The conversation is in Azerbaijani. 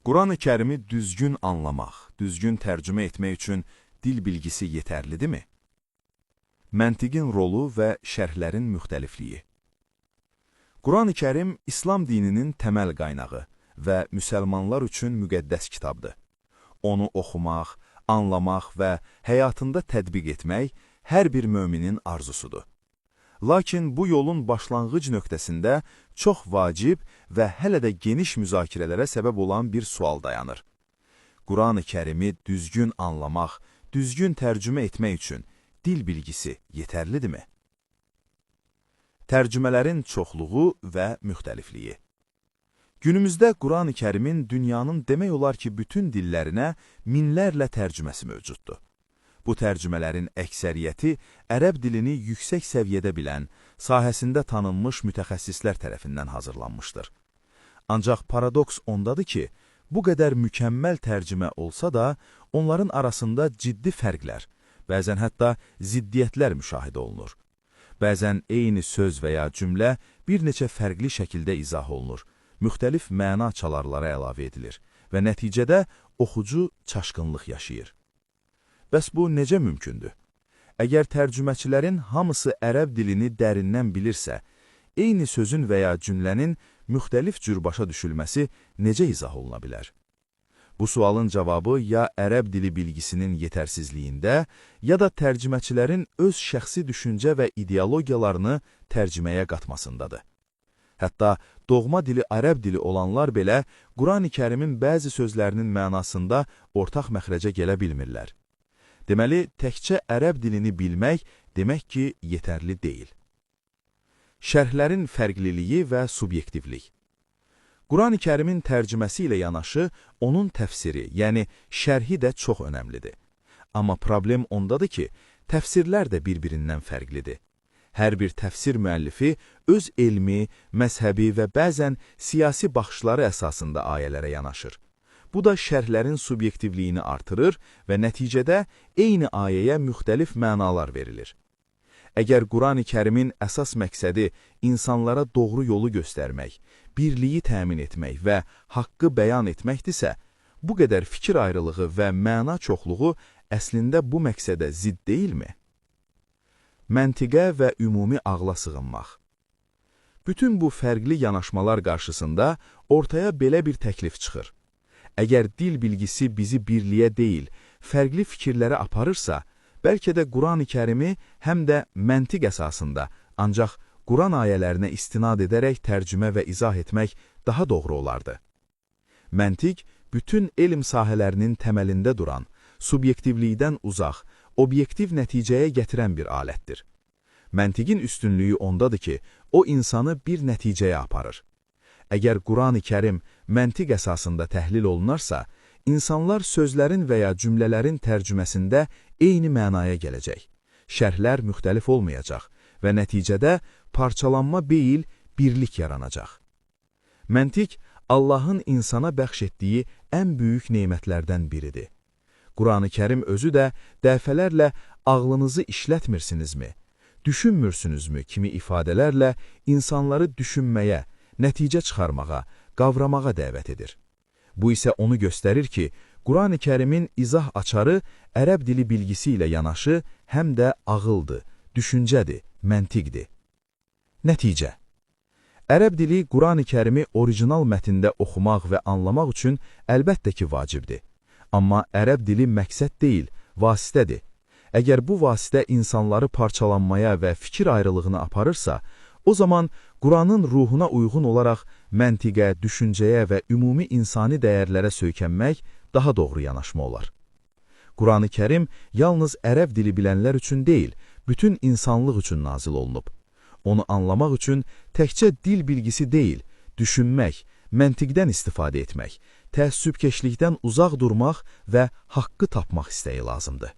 Quran-ı Kərimi düzgün anlamaq, düzgün tərcümə etmək üçün dil bilgisi yetərlidirmi? Məntiqin rolu və şərhlərin müxtəlifliyi. Quran-ı Kərim İslam dininin təməl qaynağı və müsəlmanlar üçün müqəddəs kitabdır. Onu oxumaq, anlamaq və həyatında tətbiq etmək hər bir möminin arzusudur. Lakin bu yolun başlanğıc nöqtəsində çox vacib və hələ də geniş müzakirələrə səbəb olan bir sual dayanır. Quran-ı Kərimi düzgün anlamaq, düzgün tərcümə etmək üçün dil bilgisi yetərlidirmi? Tərcümələrin çoxluğu və müxtəlifliyi. Günümüzdə Quran-ı Kərimin dünyanın demək olar ki, bütün dillərinə minlərlə tərcüməsi mövcuddur. Bu tərcümələrin əksəriyyəti ərəb dilini yüksək səviyyədə bilən, sahəsində tanınmış mütəxəssislər tərəfindən hazırlanmışdır. Ancaq paradoks ondadır ki, bu qədər mükəmməl tərcümə olsa da, onların arasında ciddi fərqlər, bəzən hətta ziddiyyətlər müşahidə olunur. Bəzən eyni söz və ya cümlə bir neçə fərqli şəkildə izah olunur, müxtəlif məna çalarlara əlavə edilir və nəticədə oxucu çaşqınlıq yaşayır. Bəs bu necə mümkündür? Əgər tərcüməçilərin hamısı ərəb dilini dərindən bilirsə, eyni sözün və ya cümlənin müxtəlif cür başa düşülməsi necə izah oluna bilər? Bu sualın cavabı ya ərəb dili bilgisinin yetərsizliyində, ya da tərcüməçilərin öz şəxsi düşüncə və ideologiyalarını tərcüməyə qatmasındadır. Hətta doğma dili ərəb dili olanlar belə Quran-ı Kərimin bəzi sözlərinin mənasında ortaq məxrəcə gələ bilmirlər. Deməli, təkcə ərəb dilini bilmək demək ki, yetərli deyil. Şərhlərin fərqliliyi və subyektivlik. Quran-ı Kərimin tərcüməsi ilə yanaşı, onun təfsiri, yəni şərhi də çox önəmlidir. Amma problem ondadır ki, təfsirlər də bir-birindən fərqlidir. Hər bir təfsir müəllifi öz elmi, məzhəbi və bəzən siyasi baxışları əsasında ayələrə yanaşır. Bu da şərhlərin subyektivliyini artırır və nəticədə eyni ayəyə müxtəlif mənalar verilir. Əgər Quran-ı Kərimin əsas məqsədi insanlara doğru yolu göstərmək, birliyi təmin etmək və haqqı bəyan etməkdirsə, bu qədər fikir ayrılığı və məna çoxluğu əslində bu məqsədə zidd deyilmi? Məntiqə və ümumi ağla sığınmaq. Bütün bu fərqli yanaşmalar qarşısında ortaya belə bir təklif çıxır. Əgər dil bilgisi bizi birliyə deyil, fərqli fikirlərə aparırsa, bəlkə də Quran-ı Kərimi həm də məntiq əsasında, ancaq Quran ayələrinə istinad edərək tərcümə və izah etmək daha doğru olardı. Məntiq, bütün elm sahələrinin təməlində duran, subyektivlikdən uzaq, obyektiv nəticəyə gətirən bir alətdir. Məntiqin üstünlüyü ondadır ki, o insanı bir nəticəyə aparır. Əgər Quran-ı Kərim məntiq əsasında təhlil olunarsa, insanlar sözlərin və ya cümlələrin tərcüməsində eyni mənaya gələcək. Şərhlər müxtəlif olmayacaq və nəticədə parçalanma deyil, birlik yaranacaq. Məntiq, Allahın insana bəxş etdiyi ən böyük nemətlərdən biridir. Quran-ı Kərim özü də dəfələrlə ağlınızı işlətmirsinizmi, düşünmürsünüzmü kimi ifadələrlə insanları düşünməyə, nəticə çıxarmağa, qavramağa dəvət edir. Bu isə onu göstərir ki, Quran-ı Kərimin izah açarı ərəb dili bilgisi ilə yanaşı həm də ağıldır, düşüncədir, məntiqdir. Nəticə. Ərəb dili Quran-ı Kərimi orijinal mətndə oxumaq və anlamaq üçün əlbəttə ki, vacibdir. Amma ərəb dili məqsəd deyil, vasitədir. Əgər bu vasitə insanları parçalanmaya və fikir ayrılığına aparırsa, o zaman Quranın ruhuna uyğun olaraq məntiqə, düşüncəyə və ümumi insani dəyərlərə söykənmək daha doğru yanaşma olar. Quran-ı Kərim yalnız ərəb dili bilənlər üçün deyil, bütün insanlıq üçün nazil olunub. Onu anlamaq üçün təkcə dil bilgisi deyil, düşünmək, məntiqdən istifadə etmək, təəssübkeşlikdən uzaq durmaq və haqqı tapmaq istəyi lazımdır.